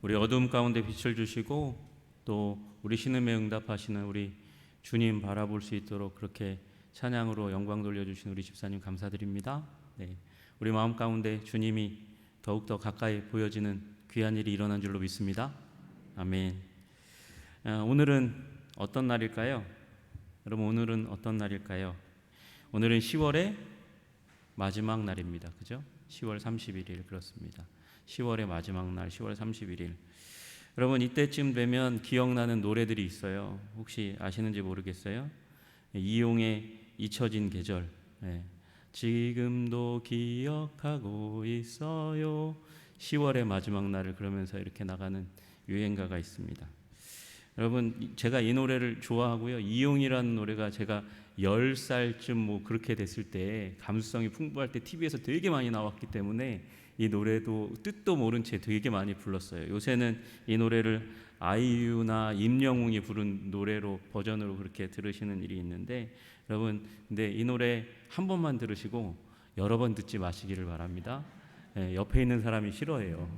우리 어둠 가운데 빛을 주시고 또 우리 신음에 응답하시는 우리 주님 바라볼 수 있도록 그렇게 찬양으로 영광 돌려주신 우리 집사님 감사드립니다. 네, 우리 마음 가운데 주님이 더욱더 가까이 보여지는 귀한 일이 일어난 줄로 믿습니다. 아멘. 오늘은 어떤 날일까요? 여러분, 오늘은 어떤 날일까요? 오늘은 10월의 마지막 날입니다. 그죠? 10월 31일 그렇습니다. 10월의 마지막 날 10월 31일. 여러분, 이때쯤 되면 기억나는 노래들이 있어요. 혹시 아시는지 모르겠어요. 이용의 잊혀진 계절. 네. 지금도 기억하고 있어요. 10월의 마지막 날을 그러면서 이렇게 나가는 유행가가 있습니다. 여러분, 제가 이 노래를 좋아하고요. 이용이라는 노래가 제가 10살쯤 뭐 그렇게 됐을 때 감수성이 풍부할 때 TV에서 되게 많이 나왔기 때문에 이 노래도 뜻도 모른 채 되게 많이 불렀어요. 요새는 이 노래를 아이유나 임영웅이 부른 노래로 버전으로 그렇게 들으시는 일이 있는데, 여러분, 근데 이 노래 한 번만 들으시고 여러 번 듣지 마시기를 바랍니다. 옆에 있는 사람이 싫어해요.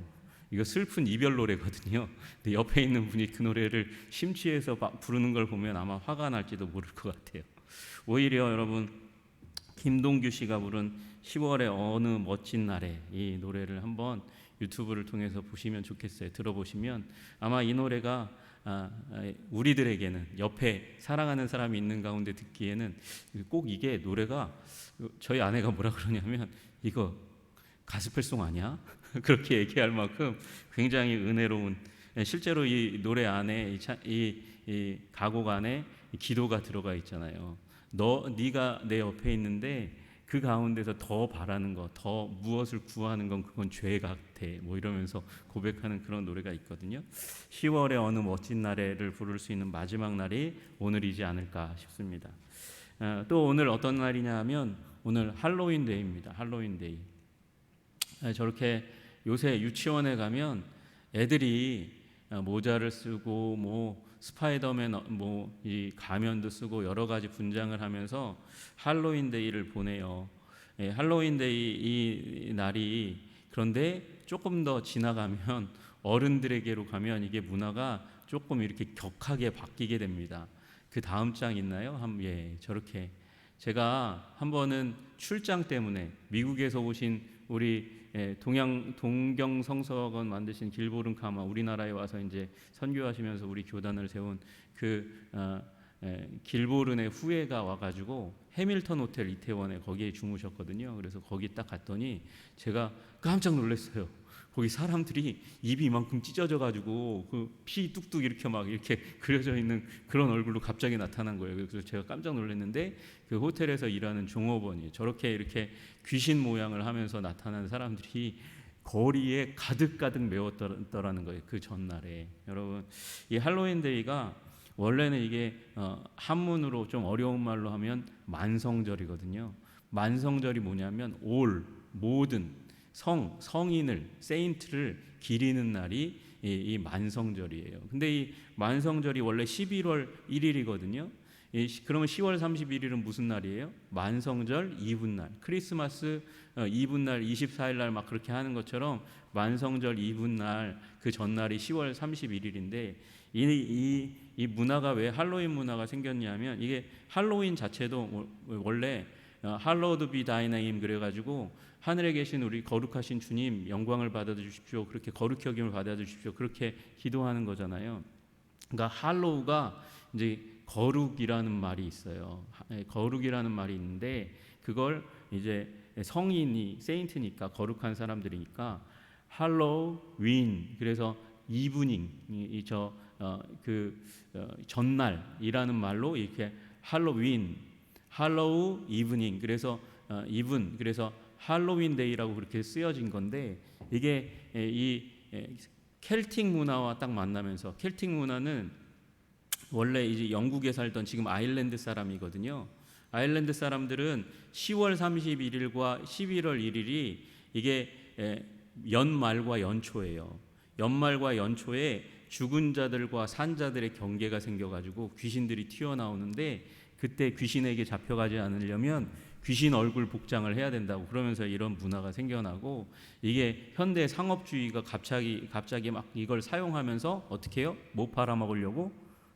이거 슬픈 이별 노래거든요. 근데 옆에 있는 분이 그 노래를 심취해서 부르는 걸 보면 아마 화가 날지도 모를 것 같아요. 오히려 여러분, 김동규 씨가 부른 10월의 어느 멋진 날에 이 노래를 한번 유튜브를 통해서 보시면 좋겠어요. 들어보시면 아마 이 노래가 우리들에게는 옆에 사랑하는 사람이 있는 가운데 듣기에는 꼭 이게 노래가, 저희 아내가 뭐라 그러냐면 이거 가스펠송 아니야? 그렇게 얘기할 만큼 굉장히 은혜로운, 실제로 이 노래 안에 이 가곡 안에 기도가 들어가 있잖아요. 네가 내 옆에 있는데 그 가운데서 더 바라는 것, 더 무엇을 구하는 건 그건 죄 같아, 뭐 이러면서 고백하는 그런 노래가 있거든요. 10월의 어느 멋진 날에를 부를 수 있는 마지막 날이 오늘이지 않을까 싶습니다. 또 오늘 어떤 날이냐 하면 오늘 할로윈 데이입니다. 할로윈 데이. 저렇게 요새 유치원에 가면 애들이 모자를 쓰고 뭐 스파이더맨 뭐 이 가면도 쓰고 여러 가지 분장을 하면서 할로윈 데이를 보내요. 할로윈 데이 이 날이, 그런데 조금 더 지나가면 어른들에게로 가면 이게 문화가 조금 이렇게 격하게 바뀌게 됩니다. 그 다음 장 있나요? 저렇게 제가 한 번은 출장 때문에 미국에서 오신 우리 동경성서관 만드신 길보른 카마, 우리나라에 와서 이제 선교하시면서 우리 교단을 세운 길보른의 후예가 와가지고 해밀턴 호텔 이태원에 거기에 주무셨거든요. 그래서 거기 딱 갔더니 제가 깜짝 놀랐어요. 거기 사람들이 입이 이만큼 찢어져가지고 그 피 뚝뚝 이렇게 막 이렇게 그려져 있는 그런 얼굴로 갑자기 나타난 거예요. 그래서 제가 깜짝 놀랐는데 그 호텔에서 일하는 종업원이 저렇게 이렇게 귀신 모양을 하면서 나타난 사람들이 거리에 가득가득 메웠더라는 거예요. 그 전날에. 여러분, 이 할로윈 데이가 원래는 이게 한문으로 좀 어려운 말로 하면 만성절이거든요. 만성절이 뭐냐면 모든 성인을, 세인트를 기리는 날이 이 만성절이에요. 근데 이 만성절이 원래 11월 1일이거든요. 그러면 10월 31일은 무슨 날이에요? 만성절 이브날, 크리스마스 이브날 24일 날 막 그렇게 하는 것처럼 만성절 이브날 그 전날이 10월 31일인데 이 문화가 왜 할로윈 문화가 생겼냐면, 이게 할로윈 자체도 원래 할로우드 비 다이 네임 그래가지고 하늘에 계신 우리 거룩하신 주님 영광을 받아주십시오, 그렇게 거룩히 여김을 받아주십시오, 그렇게 기도하는 거잖아요. 그러니까 할로우가 이제 거룩이라는 말이 있어요. 거룩이라는 말이 있는데 그걸 이제 세인트니까 거룩한 사람들이니까 할로윈, 그래서 이브닝, 전날이라는 말로 이렇게 할로우 이브닝, 그래서 그래서 할로윈 데이라고 그렇게 쓰여진 건데, 이게 이 켈틱 문화와 딱 만나면서, 켈틱 문화는 원래 이제 영국에 살던 지금 아일랜드 사람이거든요. 아일랜드 사람들은 10월 31일과 11월 1일이 이게 연말과 연초예요. 연말과 연초에 죽은 자들과 산 자들의 경계가 생겨가지고 귀신들이 튀어나오는데, 그때 귀신에게 잡혀가지 않으려면 귀신 얼굴 복장을 해야 된다고 그러면서 이런 문화가 생겨나고, 이게 현대 상업주의가 갑자기 막 이걸 사용하면서 어떻게 해요? 뭐 팔아먹으려고?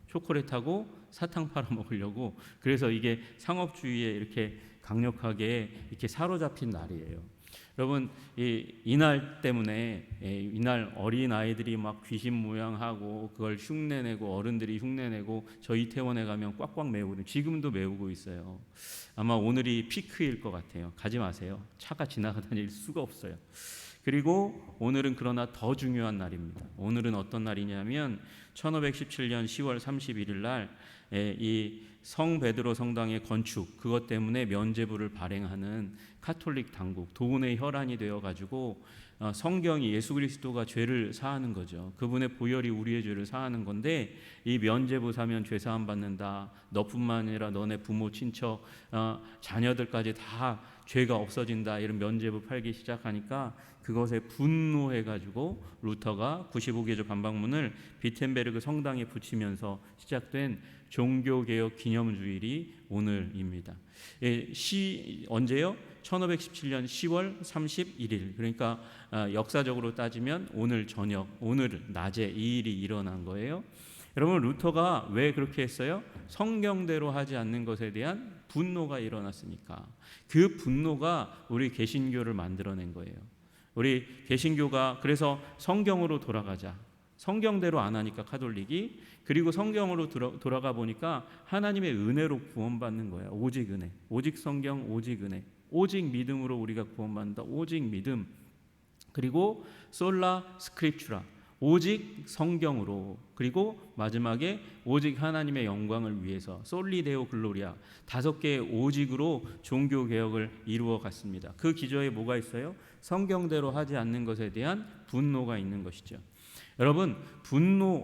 초콜릿하고 사탕 팔아먹으려고. 그래서 이게 상업주의에 이렇게 강력하게 이렇게 사로잡힌 날이에요. 여러분, 이날 때문에 이날 어린 아이들이 막 귀신 모양하고 그걸 흉내내고, 어른들이 흉내내고, 저 이태원에 가면 꽉꽉 메우고, 지금도 메우고 있어요. 아마 오늘이 피크일 것 같아요. 가지 마세요. 차가 지나가다닐 수가 없어요. 그리고 오늘은 그러나 더 중요한 날입니다. 오늘은 어떤 날이냐면 1517년 10월 31일 날 이 성 베드로 성당의 건축, 그것 때문에 면죄부를 발행하는 카톨릭 당국, 도운의 혈안이 되어 가지고 성경이 예수 그리스도가 죄를 사하는 거죠. 그분의 보혈이 우리의 죄를 사하는 건데, 이 면죄부 사면 죄 사함 받는다. 너뿐만 아니라 너네 부모, 친척, 자녀들까지 다 죄가 없어진다. 이런 면죄부 팔기 시작하니까 그것에 분노해가지고 루터가 95개조 반박문을 비텐베르그 성당에 붙이면서 시작된 종교개혁 기념주일이 오늘입니다. 언제요? 1517년 10월 31일. 그러니까 역사적으로 따지면 오늘 저녁, 오늘 낮에 이 일이 일어난 거예요. 여러분, 루터가 왜 그렇게 했어요? 성경대로 하지 않는 것에 대한 분노가 일어났으니까. 그 분노가 우리 개신교를 만들어낸 거예요. 우리 개신교가 그래서 성경으로 돌아가자. 성경대로 안 하니까 카톨릭이. 그리고 성경으로 돌아가 보니까 하나님의 은혜로 구원받는 거예요. 오직 은혜, 오직 성경, 오직 은혜, 오직 믿음으로 우리가 구원받는다. 오직 믿음. 그리고 솔라 스크립추라, 오직 성경으로. 그리고 마지막에 오직 하나님의 영광을 위해서, 솔리데오 글로리아, 5개의 오직으로 종교개혁을 이루어 갔습니다. 그 기저에 뭐가 있어요? 성경대로 하지 않는 것에 대한 분노가 있는 것이죠. 여러분,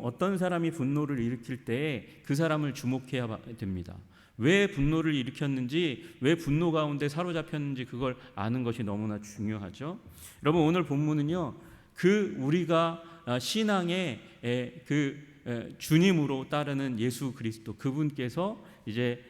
어떤 사람이 분노를 일으킬 때 그 사람을 주목해야 됩니다. 왜 분노를 일으켰는지, 왜 분노 가운데 사로잡혔는지 그걸 아는 것이 너무나 중요하죠. 여러분, 오늘 본문은요, 우리가 신앙의 주님으로 따르는 예수 그리스도, 그분께서 이제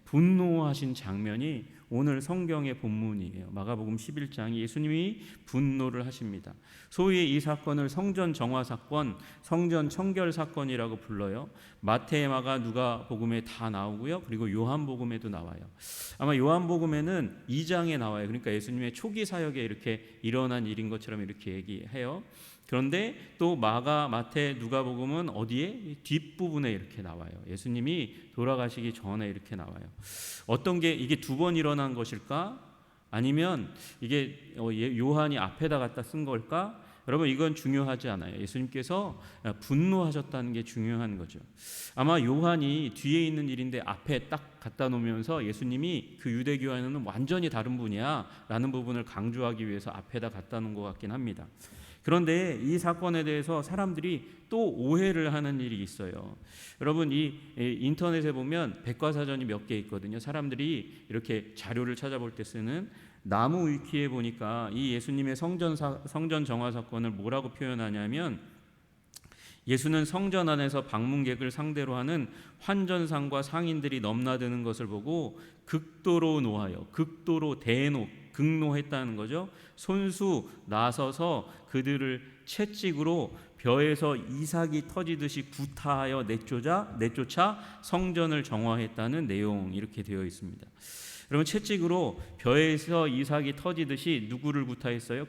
분노하신 장면이 오늘 성경의 본문이에요. 마가복음 11장이 예수님이 분노를 하십니다. 소위 이 사건을 성전 정화 사건, 성전 청결 사건이라고 불러요. 마태, 마가, 누가복음에 다 나오고요. 그리고 요한복음에도 나와요. 아마 요한복음에는 2장에 나와요. 그러니까 예수님의 초기 사역에 이렇게 일어난 일인 것처럼 이렇게 얘기해요. 그런데 또 마가, 마태, 누가복음은 어디에? 뒷부분에 이렇게 나와요. 예수님이 돌아가시기 전에 이렇게 나와요. 어떤 게 이게 2번 일어난 것일까? 아니면 이게 요한이 앞에다 갖다 쓴 걸까? 여러분, 이건 중요하지 않아요. 예수님께서 분노하셨다는 게 중요한 거죠. 아마 요한이 뒤에 있는 일인데 앞에 딱 갖다 놓으면서 예수님이 그 유대교와는 완전히 다른 분이야 라는 부분을 강조하기 위해서 앞에다 갖다 놓은 것 같긴 합니다. 그런데 이 사건에 대해서 사람들이 또 오해를 하는 일이 있어요. 여러분, 이 인터넷에 보면 백과사전이 몇 개 있거든요. 사람들이 이렇게 자료를 찾아볼 때 쓰는 나무 위키에 보니까 이 예수님의 성전 정화 사건을 뭐라고 표현하냐면, 예수는 성전 안에서 방문객을 상대로 하는 환전상과 상인들이 넘나드는 것을 보고 극도로 노하여, 극도로 극노했다는 거죠. 손수 나서서 그들을 채찍으로 벼에서 이삭이 터지듯이 구타하여 내쫓아 성전을 정화했다는 내용, 이렇게 되어 있습니다. 여러분, 채찍으로 벼에서 이삭이 터지듯이 누구를 구타했어요?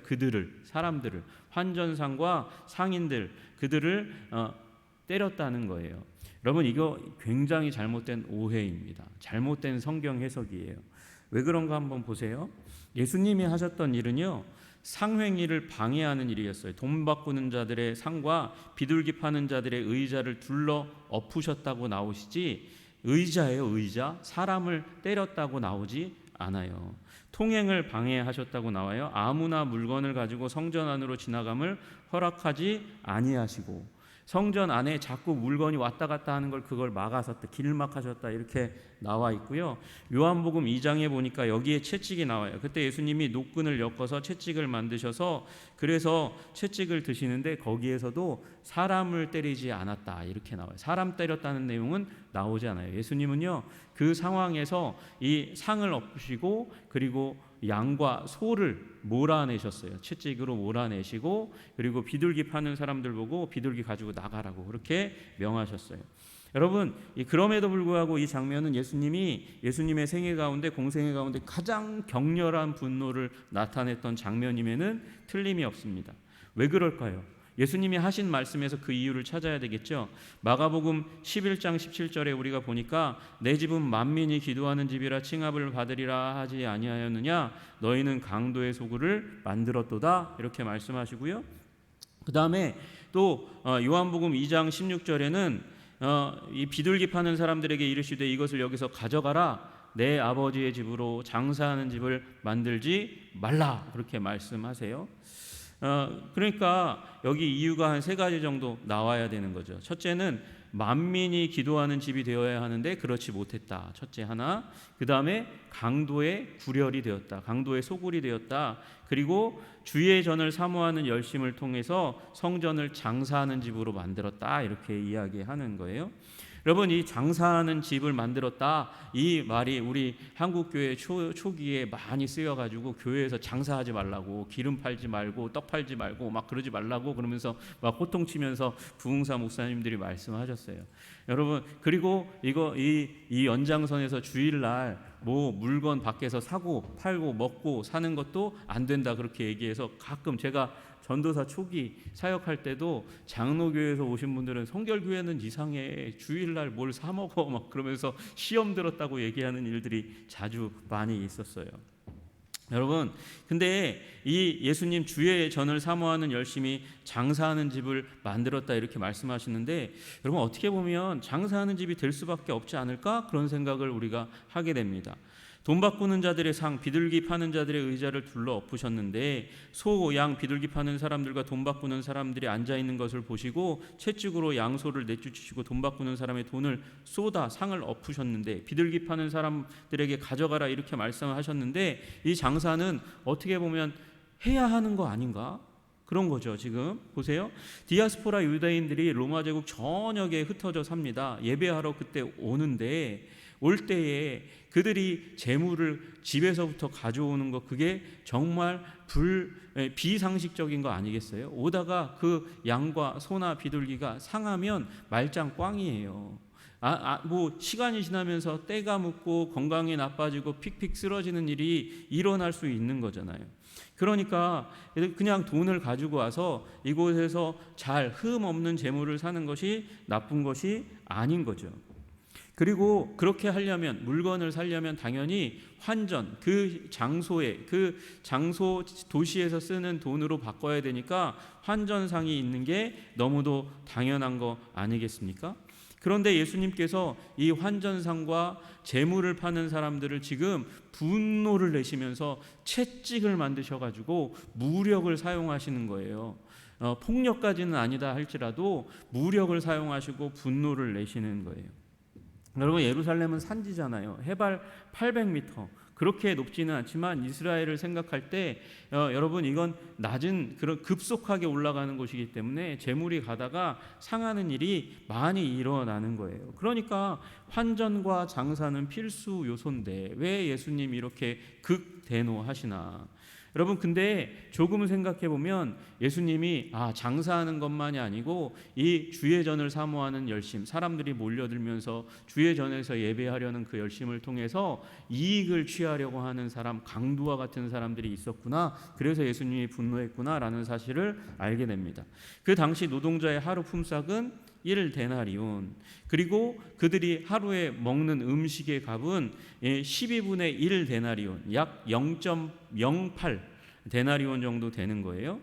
사람들을, 환전상과 상인들, 그들을 때렸다는 거예요. 여러분, 이거 굉장히 잘못된 오해입니다. 잘못된 성경 해석이에요. 왜 그런가 한번 보세요. 예수님이 하셨던 일은요, 상횡일을 방해하는 일이었어요. 돈 바꾸는 자들의 상과 비둘기 파는 자들의 의자를 둘러 엎으셨다고 나오시지, 의자예요, 의자. 사람을 때렸다고 나오지 않아요. 통행을 방해하셨다고 나와요. 아무나 물건을 가지고 성전 안으로 지나감을 허락하지 아니하시고, 성전 안에 자꾸 물건이 왔다 갔다 하는 걸 그걸 막아섰다, 길막하셨다 이렇게 나와 있고요. 요한복음 2장에 보니까 여기에 채찍이 나와요. 그때 예수님이 노끈을 엮어서 채찍을 만드셔서 그래서 채찍을 드시는데 거기에서도 사람을 때리지 않았다 이렇게 나와요. 사람 때렸다는 내용은 나오지 않아요. 예수님은요 그 상황에서 이 상을 엎으시고 그리고 양과 소를 몰아내셨어요. 채찍으로 몰아내시고 그리고 비둘기 파는 사람들 보고 비둘기 가지고 나가라고 그렇게 명하셨어요. 여러분 그럼에도 불구하고 이 장면은 예수님의 생애 가운데 공생애 가운데 가장 격렬한 분노를 나타냈던 장면임에는 틀림이 없습니다. 왜 그럴까요? 예수님이 하신 말씀에서 그 이유를 찾아야 되겠죠. 마가복음 11장 17절에 우리가 보니까 내 집은 만민이 기도하는 집이라 칭함을 받으리라 하지 아니하였느냐 너희는 강도의 소굴을 만들었도다 이렇게 말씀하시고요. 그 다음에 또 요한복음 2장 16절에는 이 비둘기 파는 사람들에게 이르시되 이것을 여기서 가져가라 내 아버지의 집으로 장사하는 집을 만들지 말라 그렇게 말씀하세요. 그러니까 여기 이유가 한 세 가지 정도 나와야 되는 거죠. 첫째는 만민이 기도하는 집이 되어야 하는데 그렇지 못했다. 첫째 하나. 그 다음에 강도의 구렬이 되었다. 강도의 소굴이 되었다. 그리고 주의 전을 사모하는 열심을 통해서 성전을 장사하는 집으로 만들었다. 이렇게 이야기하는 거예요. 여러분 이 장사하는 집을 만들었다 이 말이 우리 한국교회 초기에 많이 쓰여가지고 교회에서 장사하지 말라고 기름 팔지 말고 떡 팔지 말고 막 그러지 말라고 그러면서 막 호통치면서 부흥사 목사님들이 말씀하셨어요. 여러분 그리고 이 연장선에서 주일날 뭐 물건 밖에서 사고 팔고 먹고 사는 것도 안 된다 그렇게 얘기해서 가끔 제가 전도사 초기 사역할 때도 장로교회에서 오신 분들은 성결교회는 이상해 주일날 뭘 사 먹어 막 그러면서 시험 들었다고 얘기하는 일들이 자주 많이 있었어요. 여러분 근데 이 예수님 주의 전을 사모하는 열심히 장사하는 집을 만들었다 이렇게 말씀하시는데 여러분 어떻게 보면 장사하는 집이 될 수밖에 없지 않을까 그런 생각을 우리가 하게 됩니다. 돈 바꾸는 자들의 상, 비둘기 파는 자들의 의자를 둘러 엎으셨는데 소, 양, 비둘기 파는 사람들과 돈 바꾸는 사람들이 앉아있는 것을 보시고 채찍으로 양소를 내쫓으시고 돈 바꾸는 사람의 돈을 쏟아 상을 엎으셨는데 비둘기 파는 사람들에게 가져가라 이렇게 말씀하셨는데 이 장사는 어떻게 보면 해야 하는 거 아닌가? 그런 거죠. 지금 보세요. 디아스포라 유다인들이 로마 제국 전역에 흩어져 삽니다. 예배하러 그때 오는데 올 때에 그들이 재물을 집에서부터 가져오는 것 그게 정말 비상식적인 거 아니겠어요? 오다가 그 양과 소나 비둘기가 상하면 말짱 꽝이에요. 뭐 시간이 지나면서 때가 묻고 건강이 나빠지고 픽픽 쓰러지는 일이 일어날 수 있는 거잖아요. 그러니까 그냥 돈을 가지고 와서 이곳에서 잘 흠 없는 재물을 사는 것이 나쁜 것이 아닌 거죠. 그리고 그렇게 하려면 물건을 사려면 당연히 환전 그 장소 도시에서 쓰는 돈으로 바꿔야 되니까 환전상이 있는 게 너무도 당연한 거 아니겠습니까? 그런데 예수님께서 이 환전상과 재물을 파는 사람들을 지금 분노를 내시면서 채찍을 만드셔가지고 무력을 사용하시는 거예요. 폭력까지는 아니다 할지라도 무력을 사용하시고 분노를 내시는 거예요. 여러분 예루살렘은 산지잖아요. 해발 800m 그렇게 높지는 않지만 이스라엘을 생각할 때 여러분 이건 낮은 그런 급속하게 올라가는 곳이기 때문에 재물이 가다가 상하는 일이 많이 일어나는 거예요. 그러니까 환전과 장사는 필수 요소인데 왜 예수님이 이렇게 극대노하시나? 여러분 근데 조금 생각해 보면 예수님이 장사하는 것만이 아니고 이 주의 전을 사모하는 열심, 사람들이 몰려들면서 주의 전에서 예배하려는 그 열심을 통해서 이익을 취하려고 하는 사람, 강도와 같은 사람들이 있었구나. 그래서 예수님이 분노했구나라는 사실을 알게 됩니다. 그 당시 노동자의 하루 품삯은 1데나리온 그리고 그들이 하루에 먹는 음식의 값은 12분의 1데나리온 약 0.08 데나리온 정도 되는 거예요.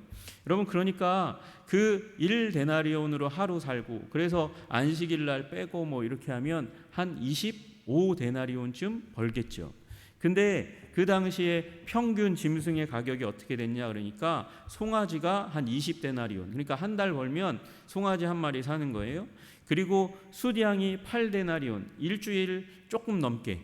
여러분 그러니까 그 1데나리온으로 하루 살고 그래서 안식일 날 빼고 뭐 이렇게 하면 한 25데나리온쯤 벌겠죠. 근데 그 당시에 평균 짐승의 가격이 어떻게 됐냐 그러니까 송아지가 한 20데나리온, 그러니까 한 달 벌면 송아지 한 마리 사는 거예요. 그리고 숫양이 8데나리온, 일주일 조금 넘게,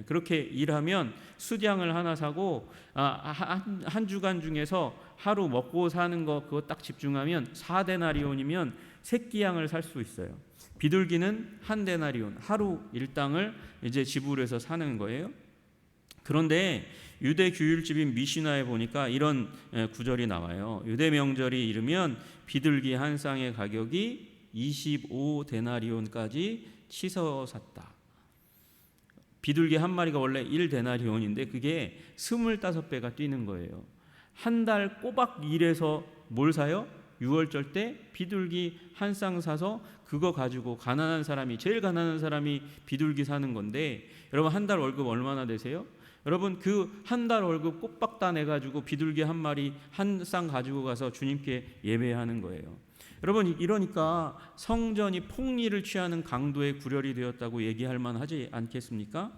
그렇게 일하면 숫양을 하나 사고 한 주간 중에서 하루 먹고 사는 거 그거 딱 집중하면 4데나리온이면 새끼양을 살 수 있어요. 비둘기는 한 데나리온, 하루 일당을 이제 지불해서 사는 거예요. 그런데 유대 규율집인 미시나에 보니까 이런 구절이 나와요. 유대 명절이 이르면 비둘기 한 쌍의 가격이 25데나리온까지 치서 샀다. 비둘기 한 마리가 원래 1데나리온인데 그게 25배가 뛰는 거예요. 한 달 꼬박 일해서 뭘 사요? 6월절 때 비둘기 한 쌍 사서 그거 가지고 가난한 사람이, 제일 가난한 사람이 비둘기 사는 건데, 여러분 한 달 월급 얼마나 되세요? 여러분 그 한 달 월급 꼬박 다 내가지고 비둘기 한 마리 한 쌍 가지고 가서 주님께 예배하는 거예요. 여러분 이러니까 성전이 폭리를 취하는 강도의 구렬이 되었다고 얘기할 만하지 않겠습니까?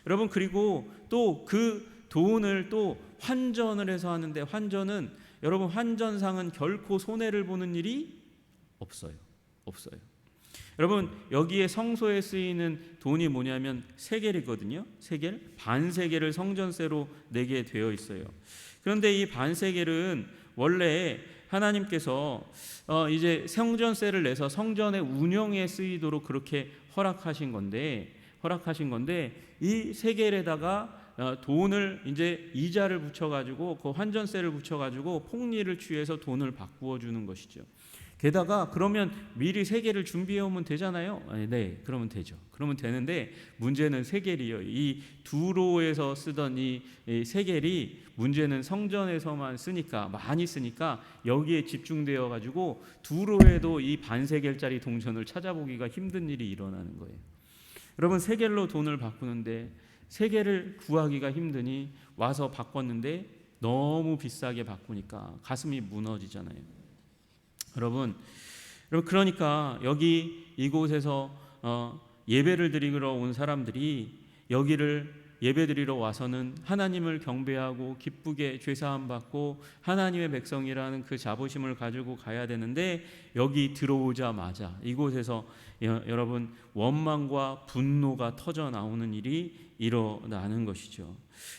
여러분 그리고 또 그 돈을 또 환전을 해서 하는데, 환전은 여러분 환전상은 결코 손해를 보는 일이 없어요. 여러분 여기에 성소에 쓰이는 돈이 뭐냐면 세겔이거든요. 세겔, 반세겔을 성전세로 내게 되어 있어요. 그런데 이 반세겔은 원래 하나님께서 이제 성전세를 내서 성전의 운영에 쓰이도록 그렇게 허락하신 건데 이 세겔에다가 돈을 이제 이자를 붙여가지고 그 환전세를 붙여가지고 폭리를 취해서 돈을 바꾸어 주는 것이죠. 게다가 그러면 미리 세겔을 준비해 오면 되잖아요. 네, 그러면 되죠. 그러면 되는데 문제는 세겔이요. 이 두로에서 쓰던 이 세겔이 문제는 성전에서만 쓰니까, 많이 쓰니까 여기에 집중되어 가지고 두로에도 이 반세겔짜리 동전을 찾아보기가 힘든 일이 일어나는 거예요. 여러분 세겔로 돈을 바꾸는데 세겔을 구하기가 힘드니 와서 바꿨는데 너무 비싸게 바꾸니까 가슴이 무너지잖아요. 여러분 그러니까 여기 이곳에서 예배를 드리러 온 사람들이 여기를 예배드리러 와서는 하나님을 경배하고 기쁘게 죄사함 받고 하나님의 백성이라는 그 자부심을 가지고 가야 되는데, 여기 들어오자마자 이곳에서 여러분 원망과 분노가 터져 나오는 일이 일어나는 것이죠.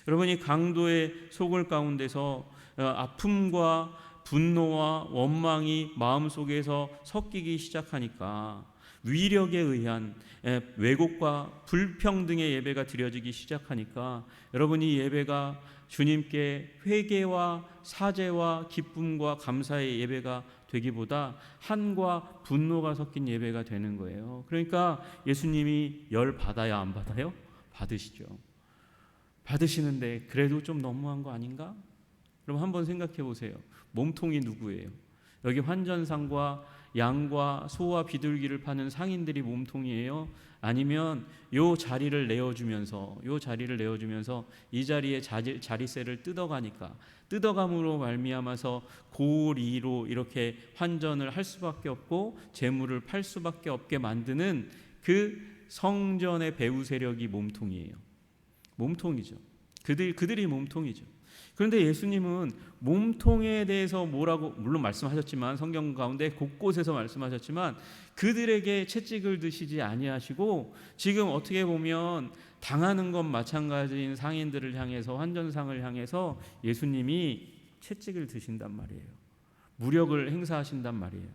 여러분 이 강도의 속을 가운데서 아픔과 분노와 원망이 마음속에서 섞이기 시작하니까 위력에 의한 왜곡과 불평등의 예배가 드려지기 시작하니까 여러분 이 예배가 주님께 회개와 사죄와 기쁨과 감사의 예배가 되기보다 한과 분노가 섞인 예배가 되는 거예요. 그러니까 예수님이 열 받아야 안 받아요? 받으시죠. 받으시는데 그래도 좀 너무한 거 아닌가? 그럼 한번 생각해 보세요. 몸통이 누구예요? 여기 환전상과 양과 소와 비둘기를 파는 상인들이 몸통이에요? 아니면 요 자리를 내어주면서 이 자리에 자리세를 뜯어감으로 말미암아서 고리로 이렇게 환전을 할 수밖에 없고 재물을 팔 수밖에 없게 만드는 그 성전의 배후 세력이 몸통이죠. 그들이 몸통이죠. 그런데 예수님은 몸통에 대해서 뭐라고 물론 말씀하셨지만, 성경 가운데 곳곳에서 말씀하셨지만 그들에게 채찍을 드시지 아니하시고 지금 어떻게 보면 당하는 건 마찬가지인 상인들을 향해서, 환전상을 향해서 예수님이 채찍을 드신단 말이에요. 무력을 행사하신단 말이에요.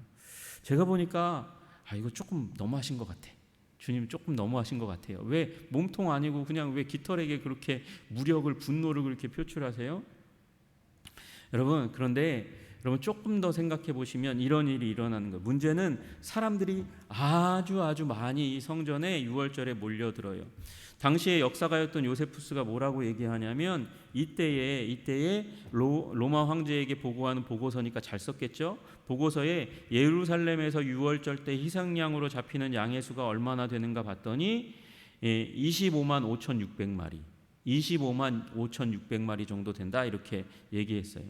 제가 보니까 이거 조금 너무하신 것 같아. 주님 조금 너무하신 것 같아요. 왜 몸통 아니고 그냥 왜 깃털에게 그렇게 무력을, 분노를 그렇게 표출하세요? 여러분 그런데 여러분 조금 더 생각해 보시면 이런 일이 일어나는 거예요. 문제는 사람들이 아주 많이 이 성전에 유월절에 몰려들어요. 당시의 역사가였던 요세푸스가 뭐라고 얘기하냐면 이때에 로마 황제에게 보고하는 보고서니까 잘 썼겠죠. 보고서에 예루살렘에서 유월절 때 희생양으로 잡히는 양의 수가 얼마나 되는가 봤더니 25만 5,600마리 25만 5,600마리 정도 된다 이렇게 얘기했어요.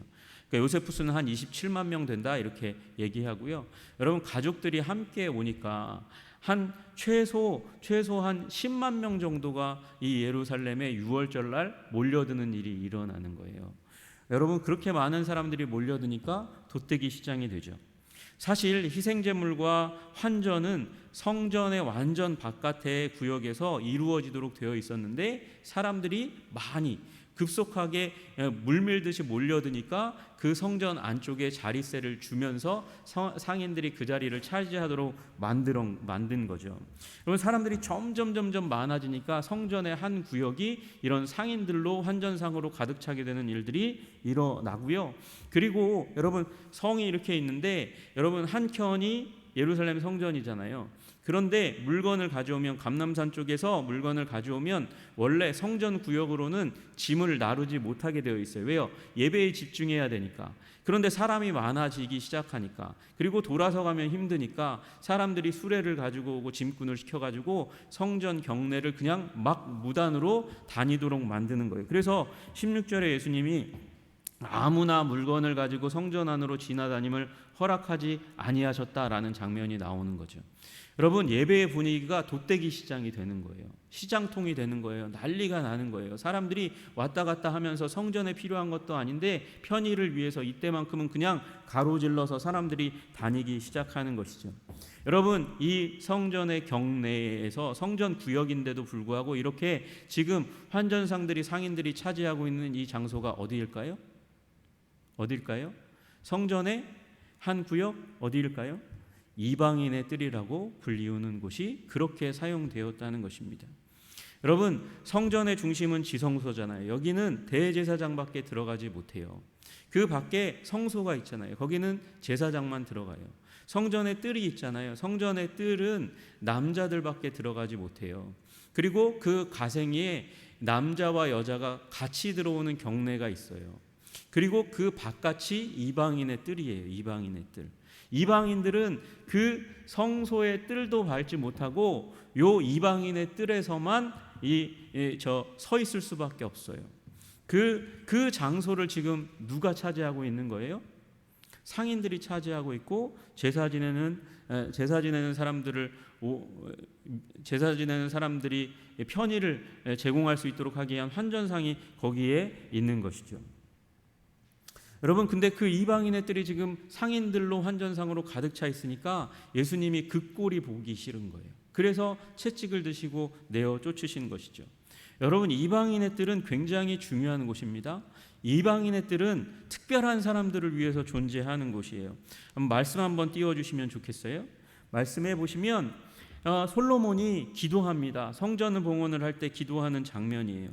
그러니까 요세푸스는 한 27만 명 된다 이렇게 얘기하고요. 여러분 가족들이 함께 오니까 최소 한 10만 명 정도가 이 예루살렘에 유월절날 몰려드는 일이 일어나는 거예요. 여러분, 그렇게 많은 사람들이 몰려드니까 돛대기 시장이 되죠. 사실 희생제물과 환전은 성전의 완전 바깥의 구역에서 이루어지도록 되어 있었는데 사람들이 많이 급속하게 물밀듯이 몰려드니까 그 성전 안쪽에 자리세를 주면서 상인들이 그 자리를 차지하도록 만든 거죠. 그러면 사람들이 점점 많아지니까 성전의 한 구역이 이런 상인들로 환전상으로 가득 차게 되는 일들이 일어나고요. 그리고 여러분, 성이 이렇게 있는데 여러분, 한켠이 예루살렘 성전이잖아요. 그런데 물건을 가져오면, 감람산 쪽에서 물건을 가져오면 원래 성전 구역으로는 짐을 나르지 못하게 되어 있어요. 왜요? 예배에 집중해야 되니까. 그런데 사람이 많아지기 시작하니까, 그리고 돌아서 가면 힘드니까 사람들이 수레를 가지고 오고 짐꾼을 시켜가지고 성전 경내를 그냥 막 무단으로 다니도록 만드는 거예요. 그래서 16절에 예수님이 아무나 물건을 가지고 성전 안으로 지나다님을 허락하지 아니하셨다라는 장면이 나오는 거죠. 여러분, 예배의 분위기가 돛대기 시장이 되는 거예요. 시장통이 되는 거예요. 난리가 나는 거예요. 사람들이 왔다 갔다 하면서 성전에 필요한 것도 아닌데 편의를 위해서 이때만큼은 그냥 가로질러서 사람들이 다니기 시작하는 것이죠. 여러분, 이 성전의 경내에서 성전 구역인데도 불구하고 이렇게 지금 환전상들이, 상인들이 차지하고 있는 이 장소가 어디일까요? 어디일까요? 성전의 한 구역 어디일까요? 이방인의 뜰이라고 불리우는 곳이 그렇게 사용되었다는 것입니다. 여러분, 성전의 중심은 지성소잖아요. 여기는 대제사장밖에 들어가지 못해요. 그 밖에 성소가 있잖아요. 거기는 제사장만 들어가요. 성전의 뜰이 있잖아요. 성전의 뜰은 남자들밖에 들어가지 못해요. 그리고 그 가생이에 남자와 여자가 같이 들어오는 경내가 있어요. 그리고 그 바깥이 이방인의 뜰이에요. 이방인의 뜰. 이방인들은 그 성소의 뜰도 밟지 못하고 요 이방인의 뜰에서만 서 있을 수밖에 없어요. 그 장소를 지금 누가 차지하고 있는 거예요? 상인들이 차지하고 있고 제사 지내는 사람들이 편의를 제공할 수 있도록 하기 위한 환전상이 거기에 있는 것이죠. 여러분, 근데 그 이방인의 뜰이 지금 상인들로 환전상으로 가득 차 있으니까 예수님이 그 꼴이 보기 싫은 거예요. 그래서 채찍을 드시고 내어 쫓으신 것이죠. 여러분, 이방인의 뜰은 굉장히 중요한 곳입니다. 이방인의 뜰은 특별한 사람들을 위해서 존재하는 곳이에요. 말씀 한번 띄워주시면 좋겠어요. 말씀해 보시면 솔로몬이 기도합니다. 성전을 봉헌을 할 때 기도하는 장면이에요.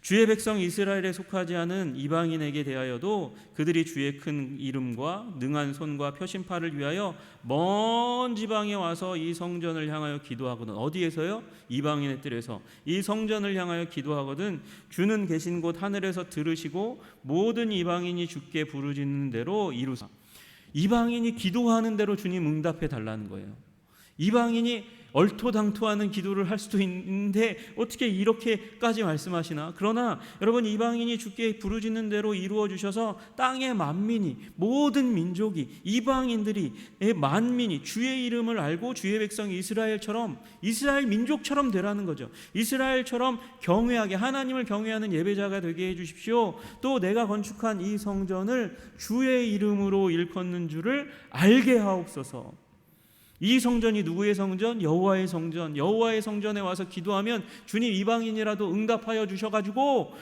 주의 백성 이스라엘에 속하지 않은 이방인에게 대하여도 그들이 주의 큰 이름과 능한 손과 표심팔을 위하여 먼 지방에 와서 이 성전을 향하여 기도하거든. 어디에서요? 이방인의 뜰에서 이 성전을 향하여 기도하거든 주는 계신 곳 하늘에서 들으시고 모든 이방인이 주께 부르짖는 대로 이루사. 이방인이 기도하는 대로 주님 응답해 달라는 거예요. 이방인이 얼토당토하는 기도를 할 수도 있는데 어떻게 이렇게까지 말씀하시나? 그러나 여러분, 이방인이 주께 부르짖는 대로 이루어 주셔서 땅의 만민이, 모든 민족이, 이방인들이, 만민이 주의 이름을 알고 주의 백성 이스라엘처럼, 이스라엘 민족처럼 되라는 거죠. 이스라엘처럼 경외하게, 하나님을 경외하는 예배자가 되게 해주십시오. 또 내가 건축한 이 성전을 주의 이름으로 일컫는 줄을 알게 하옵소서. 이 성전이 누구의 성전? 여호와의 성전. 여호와의 성전에 와서 기도하면 주님 이방인이라도 응답하여 주셔가지고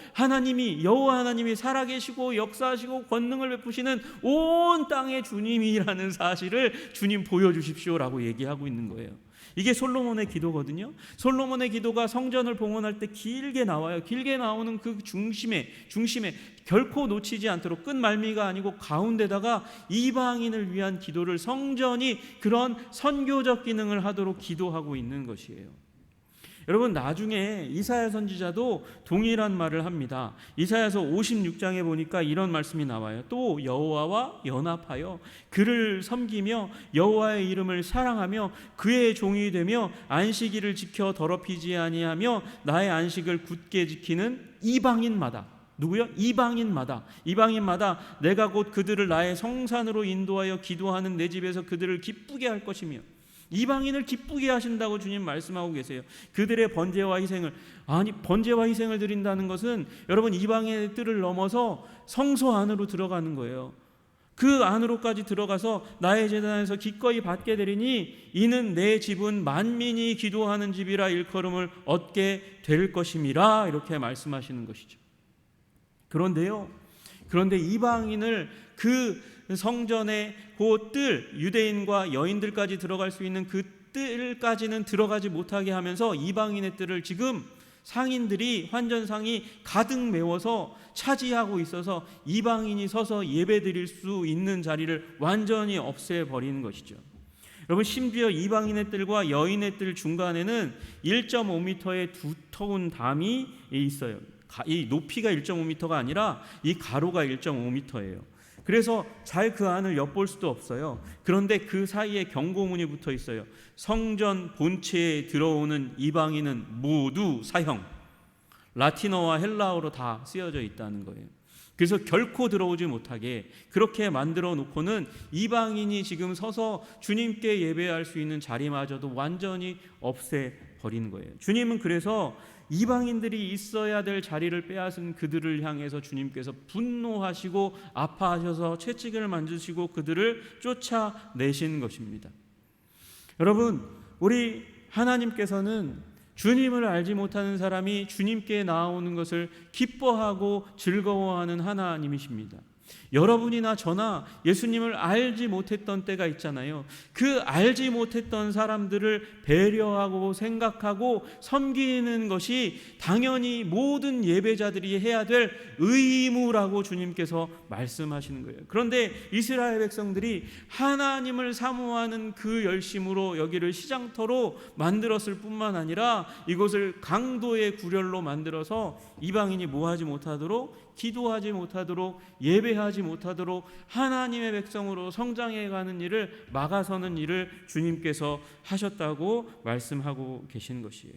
여호와 하나님이 살아계시고 역사하시고 권능을 베푸시는 온 땅의 주님이라는 사실을 주님 보여주십시오라고 얘기하고 있는 거예요. 이게 솔로몬의 기도거든요. 솔로몬의 기도가 성전을 봉헌할 때 길게 나와요. 길게 나오는 그 중심에 결코 놓치지 않도록 끝말미가 아니고 가운데다가 이방인을 위한 기도를, 성전이 그런 선교적 기능을 하도록 기도하고 있는 것이에요. 여러분, 나중에 이사야 선지자도 동일한 말을 합니다. 이사야서 56장에 보니까 이런 말씀이 나와요. 또 여호와와 연합하여 그를 섬기며 여호와의 이름을 사랑하며 그의 종이 되며 안식일을 지켜 더럽히지 아니하며 나의 안식을 굳게 지키는 이방인마다. 누구요? 이방인마다 내가 곧 그들을 나의 성산으로 인도하여 기도하는 내 집에서 그들을 기쁘게 할 것이며 이방인을 기쁘게 하신다고 주님 말씀하고 계세요. 그들의 번제와 희생을, 아니 번제와 희생을 드린다는 것은 여러분 이방인의 뜰을 넘어서 성소 안으로 들어가는 거예요. 그 안으로까지 들어가서 나의 제단에서 기꺼이 받게 되리니 이는 내 집은 만민이 기도하는 집이라 일컬음을 얻게 될 것임이라, 이렇게 말씀하시는 것이죠. 그런데 이방인을 그 성전의 그 뜰, 유대인과 여인들까지 들어갈 수 있는 그 뜰까지는 들어가지 못하게 하면서 이방인의 뜰을 지금 상인들이, 환전상이 가득 메워서 차지하고 있어서 이방인이 서서 예배드릴 수 있는 자리를 완전히 없애버리는 것이죠. 여러분, 심지어 이방인의 뜰과 여인의 뜰 중간에는 1.5m의 두터운 담이 있어요. 이 높이가 1.5m가 아니라 이 가로가 1.5m예요. 그래서 잘 그 안을 엿볼 수도 없어요. 그런데 그 사이에 경고문이 붙어 있어요. 성전 본체에 들어오는 이방인은 모두 사형. 라틴어와 헬라어로 다 쓰여져 있다는 거예요. 그래서 결코 들어오지 못하게 그렇게 만들어 놓고는 이방인이 지금 서서 주님께 예배할 수 있는 자리마저도 완전히 없애버리는 거예요. 주님은 그래서 이방인들이 있어야 될 자리를 빼앗은 그들을 향해서 주님께서 분노하시고 아파하셔서 채찍을 만지시고 그들을 쫓아내신 것입니다. 여러분, 우리 하나님께서는 주님을 알지 못하는 사람이 주님께 나오는 것을 기뻐하고 즐거워하는 하나님이십니다. 여러분이나 저나 예수님을 알지 못했던 때가 있잖아요. 그 알지 못했던 사람들을 배려하고 생각하고 섬기는 것이 당연히 모든 예배자들이 해야 될 의무라고 주님께서 말씀하시는 거예요. 그런데 이스라엘 백성들이 하나님을 사모하는 그 열심으로 여기를 시장터로 만들었을 뿐만 아니라 이곳을 강도의 구렬로 만들어서 이방인이 뭐하지 못하도록, 기도하지 못하도록, 예배하지 못하도록 하나님의 백성으로 성장해가는 일을 막아서는 일을 주님께서 하셨다고 말씀하고 계신 것이에요.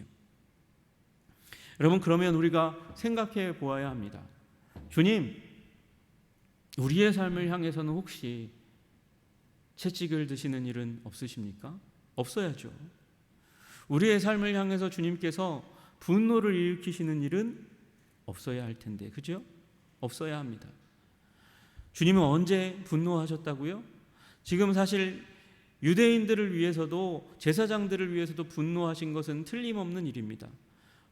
여러분, 그러면 우리가 생각해 보아야 합니다. 주님, 우리의 삶을 향해서는 혹시 채찍을 드시는 일은 없으십니까? 없어야죠. 우리의 삶을 향해서 주님께서 분노를 일으키시는 일은 없어야 할 텐데, 그죠? 없어야 합니다. 주님은 언제 분노하셨다고요? 지금 사실 유대인들을 위해서도, 제사장들을 위해서도 분노하신 것은 틀림없는 일입니다.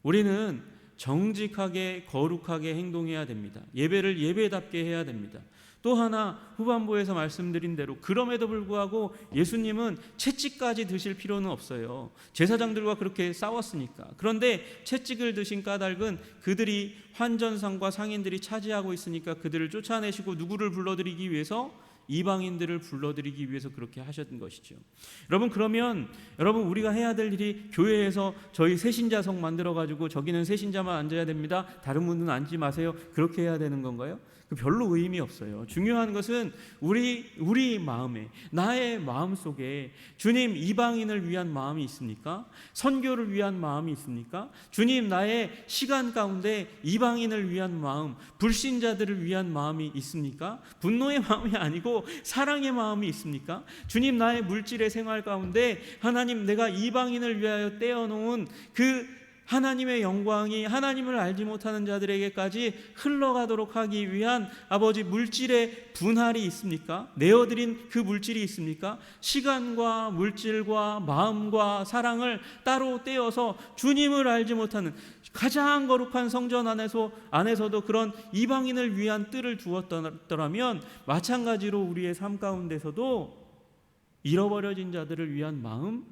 우리는 정직하게 거룩하게 행동해야 됩니다. 예배를 예배답게 해야 됩니다. 또 하나, 후반부에서 말씀드린 대로 그럼에도 불구하고 예수님은 채찍까지 드실 필요는 없어요. 제사장들과 그렇게 싸웠으니까. 그런데 채찍을 드신 까닭은 그들이 환전상과 상인들이 차지하고 있으니까 그들을 쫓아내시고 누구를 불러들이기 위해서? 이방인들을 불러들이기 위해서 그렇게 하셨던 것이죠. 여러분, 그러면 여러분, 우리가 해야 될 일이 교회에서 저희 새신자석 만들어가지고 저기는 새신자만 앉아야 됩니다, 다른 분들은 앉지 마세요, 그렇게 해야 되는 건가요? 별로 의미 없어요. 중요한 것은 우리 마음에, 나의 마음 속에 주님 이방인을 위한 마음이 있습니까? 선교를 위한 마음이 있습니까? 주님, 나의 시간 가운데 이방인을 위한 마음, 불신자들을 위한 마음이 있습니까? 분노의 마음이 아니고 사랑의 마음이 있습니까? 주님, 나의 물질의 생활 가운데 하나님, 내가 이방인을 위하여 떼어놓은 그 하나님의 영광이 하나님을 알지 못하는 자들에게까지 흘러가도록 하기 위한 아버지 물질의 분할이 있습니까? 내어드린 그 물질이 있습니까? 시간과 물질과 마음과 사랑을 따로 떼어서 주님을 알지 못하는 가장 거룩한 성전 안에서도 그런 이방인을 위한 뜰을 두었더라면 마찬가지로 우리의 삶 가운데서도 잃어버려진 자들을 위한 마음,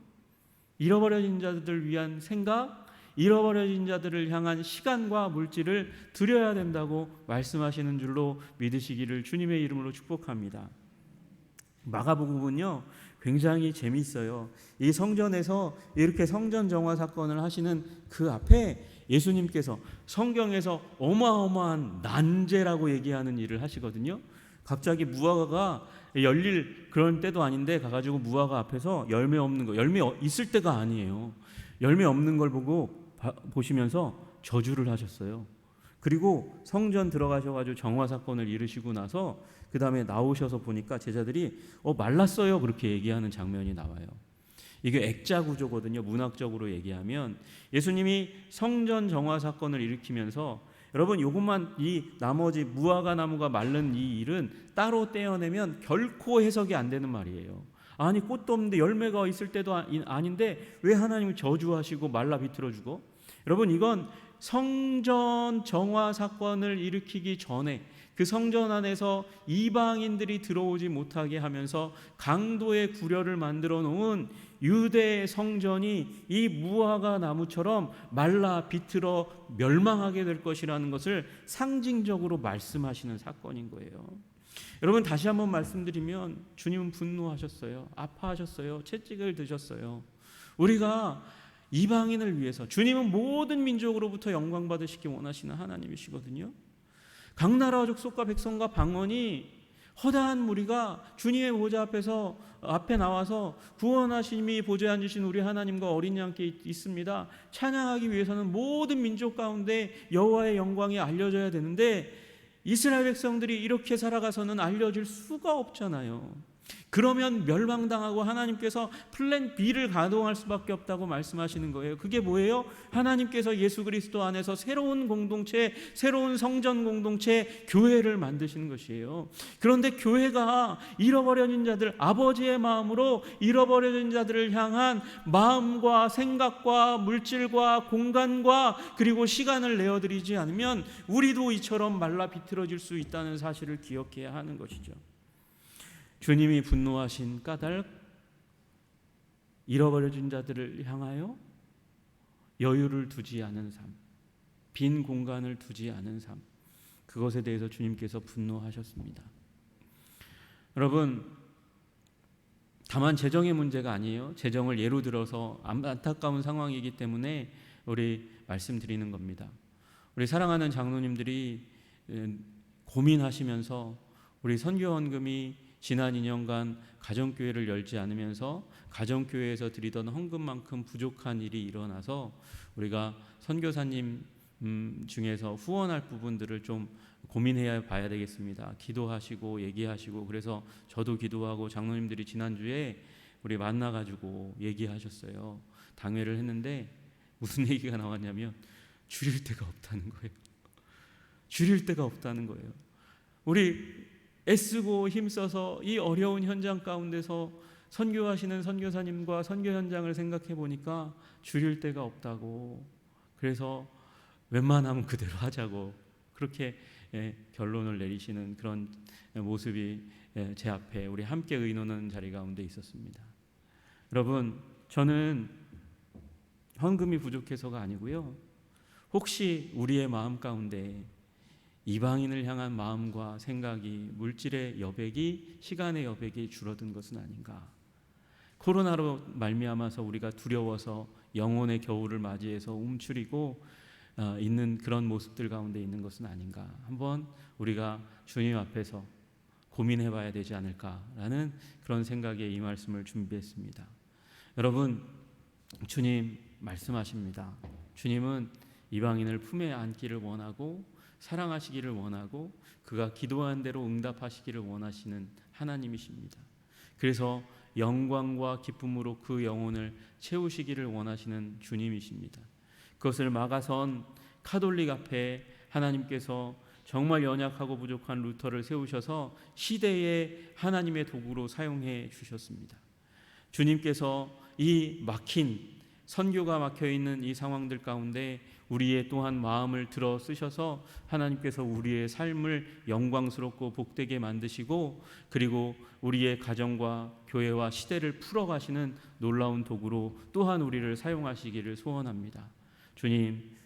잃어버려진 자들을 위한 생각, 잃어버려진 자들을 향한 시간과 물질을 드려야 된다고 말씀하시는 줄로 믿으시기를 주님의 이름으로 축복합니다. 마가복음은요 굉장히 재미있어요. 이 성전에서 이렇게 성전 정화 사건을 하시는 그 앞에 예수님께서 성경에서 어마어마한 난제라고 얘기하는 일을 하시거든요. 갑자기 무화과가 열릴 그런 때도 아닌데 가가지고 무화과 앞에서 열매 없는 거, 열매 있을 때가 아니에요. 열매 없는 걸 보시면서 저주를 하셨어요. 그리고 성전 들어가셔가지고 정화 사건을 이루시고 나서 그 다음에 나오셔서 보니까 제자들이 말랐어요, 그렇게 얘기하는 장면이 나와요. 이게 액자 구조거든요. 문학적으로 얘기하면 예수님이 성전 정화 사건을 일으키면서 여러분 이것만 이 나머지 무화과 나무가 마른 이 일은 따로 떼어내면 결코 해석이 안 되는 말이에요. 아니 꽃도 없는데 열매가 있을 때도 아닌데 왜 하나님을 저주하시고 말라 비틀어주고? 여러분 이건 성전 정화 사건을 일으키기 전에 그 성전 안에서 이방인들이 들어오지 못하게 하면서 강도의 구려를 만들어 놓은 유대 성전이 이 무화과 나무처럼 말라 비틀어 멸망하게 될 것이라는 것을 상징적으로 말씀하시는 사건인 거예요. 여러분 다시 한번 말씀드리면 주님은 분노하셨어요. 아파하셨어요. 채찍을 드셨어요. 우리가 이방인을 위해서, 주님은 모든 민족으로부터 영광 받으시기 원하시는 하나님이시거든요. 각 나라와 족속과 백성과 방언이 허다한 무리가 주님의 보좌 앞에 나와서 구원하심이 보좌에 앉으신 우리 하나님과 어린 양께 있습니다. 찬양하기 위해서는 모든 민족 가운데 여호와의 영광이 알려져야 되는데 이스라엘 백성들이 이렇게 살아가서는 알려질 수가 없잖아요. 그러면 멸망당하고 하나님께서 플랜 B를 가동할 수밖에 없다고 말씀하시는 거예요. 그게 뭐예요? 하나님께서 예수 그리스도 안에서 새로운 공동체, 새로운 성전 공동체, 교회를 만드시는 것이에요. 그런데 교회가 잃어버려진 자들, 아버지의 마음으로 잃어버려진 자들을 향한 마음과 생각과 물질과 공간과 그리고 시간을 내어드리지 않으면 우리도 이처럼 말라 비틀어질 수 있다는 사실을 기억해야 하는 것이죠. 주님이 분노하신 까닭, 잃어버려진 자들을 향하여 여유를 두지 않은 삶, 빈 공간을 두지 않은 삶, 그것에 대해서 주님께서 분노하셨습니다. 여러분, 다만 재정의 문제가 아니에요. 재정을 예로 들어서 안타까운 상황이기 때문에 우리 말씀드리는 겁니다. 우리 사랑하는 장로님들이 고민하시면서 우리 선교헌금이 지난 2년간 가정교회를 열지 않으면서 가정교회에서 드리던 헌금만큼 부족한 일이 일어나서 우리가 선교사님 중에서 후원할 부분들을 좀 고민해야 봐야 되겠습니다. 기도하시고 얘기하시고, 그래서 저도 기도하고 장로님들이 지난주에 우리 만나가지고 얘기하셨어요. 당회를 했는데 무슨 얘기가 나왔냐면 줄일 데가 없다는 거예요. 줄일 데가 없다는 거예요. 우리 애쓰고 힘써서 이 어려운 현장 가운데서 선교하시는 선교사님과 선교 현장을 생각해 보니까 줄일 데가 없다고, 그래서 웬만하면 그대로 하자고 그렇게 결론을 내리시는 그런 모습이 제 앞에 우리 함께 의논하는 자리 가운데 있었습니다. 여러분, 저는 헌금이 부족해서가 아니고요, 혹시 우리의 마음 가운데 이방인을 향한 마음과 생각이, 물질의 여백이, 시간의 여백이 줄어든 것은 아닌가. 코로나로 말미암아서 우리가 두려워서 영혼의 겨울을 맞이해서 움츠리고 있는 그런 모습들 가운데 있는 것은 아닌가. 한번 우리가 주님 앞에서 고민해 봐야 되지 않을까라는 그런 생각에 이 말씀을 준비했습니다. 여러분, 주님 말씀하십니다. 주님은 이방인을 품에 안기를 원하고 사랑하시기를 원하고 그가 기도한 대로 응답하시기를 원하시는 하나님이십니다. 그래서 영광과 기쁨으로 그 영혼을 채우시기를 원하시는 주님이십니다. 그것을 막아선 카톨릭 앞에 하나님께서 정말 연약하고 부족한 루터를 세우셔서 시대의 하나님의 도구로 사용해 주셨습니다. 주님께서 이 막힌, 선교가 막혀있는 이 상황들 가운데 우리의 또한 마음을 들어 쓰셔서 하나님께서 우리의 삶을 영광스럽고 복되게 만드시고, 그리고 우리의 가정과 교회와 시대를 풀어가시는 놀라운 도구로 또한 우리를 사용하시기를 소원합니다.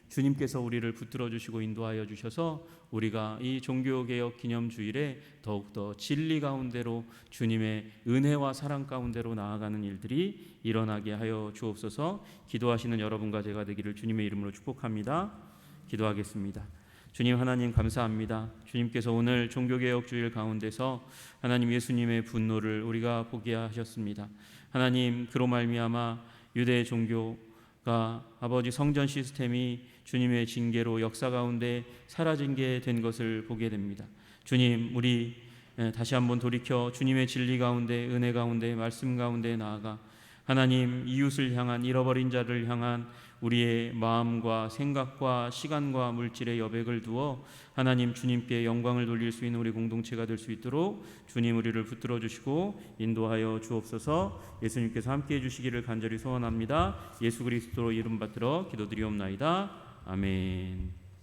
주님께서 우리를 붙들어 주시고 인도하여 주셔서 우리가 이 종교개혁 기념주일에 더욱더 진리 가운데로, 주님의 은혜와 사랑 가운데로 나아가는 일들이 일어나게 하여 주옵소서. 기도하시는 여러분과 제가 되기를 주님의 이름으로 축복합니다. 기도하겠습니다. 주님 하나님 감사합니다. 주님께서 오늘 종교개혁주일 가운데서 하나님 예수님의 분노를 우리가 보게 하셨습니다. 하나님, 그로 말미암아 유대 종교가 아버지 성전 시스템이 주님의 징계로 역사 가운데 사라진 게 된 것을 보게 됩니다. 주님, 우리 다시 한번 돌이켜 주님의 진리 가운데, 은혜 가운데, 말씀 가운데 나아가 하나님, 이웃을 향한, 잃어버린 자를 향한 우리의 마음과 생각과 시간과 물질의 여백을 두어 하나님 주님께 영광을 돌릴 수 있는 우리 공동체가 될 수 있도록 주님 우리를 붙들어 주시고 인도하여 주옵소서. 예수님께서 함께해 주시기를 간절히 소원합니다. 예수 그리스도로 이름 받들어 기도드리옵나이다. 아멘.